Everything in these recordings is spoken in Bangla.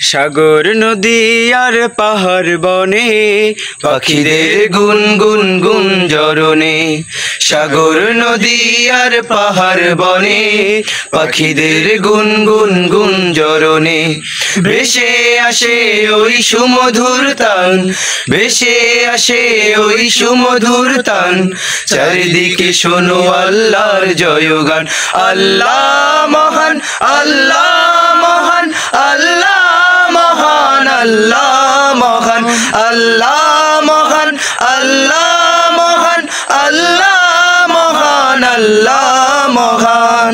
সাগর নদী আর পাহাড় বনে পাখিদের গুনগুন গুঞ্জরণে। সাগর নদী আর পাহাড় বনে পাখিদের গুনগুন গুঞ্জরণে। ভেসে আসে ওই সুমধুর তান, ভেসে আসে ওই সুমধুর তান। চারিদিকে শোনো আল্লাহর জয়গান। আল্লাহ মহান, আল্লাহ মহান, আল্লাহ মহান, আল্লাহ মহান, আল্লাহ মহান, আল্লাহ মহান, আল্লাহ মহান, আল্লাহ মহান।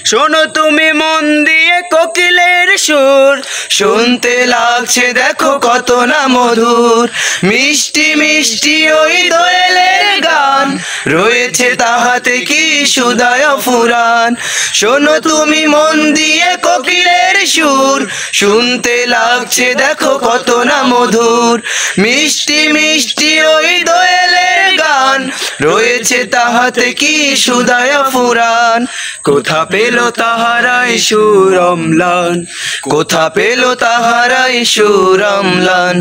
শোনো তুমি মন দিয়ে কোকিলের সুর, শুনতে লাগছে দেখো কত না মধুর। মিষ্টি মিষ্টি ওই দোয়েলের গান, রয়েছে তাহাতে কি সুদায় ফুরান। শোনো তুমি মন দিয়ে কোকিলের সুর, শুনতে লাগছে দেখো কত না মধুর। মিষ্টি মিষ্টি ওই দোয়েলের গান, রয়েছে তাহাতে কি সুদায় ফুরান। কোথা পেল তাহারাই সুর অম্লান, কোথা পেল তাহারাই সুর অম্লান।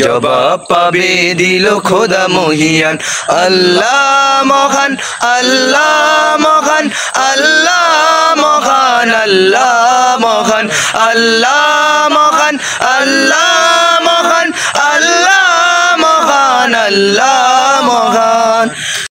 জবাব পাবে দিল খোদা মহিয়ান। আল্লাহ মহান, আল্লাহ মহান, আল্লাহ মহান, আল্লাহ মহান, আল্লাহ মহান, আল্লাহ মহান, আল্লাহ মহান, আল্লাহ মহান।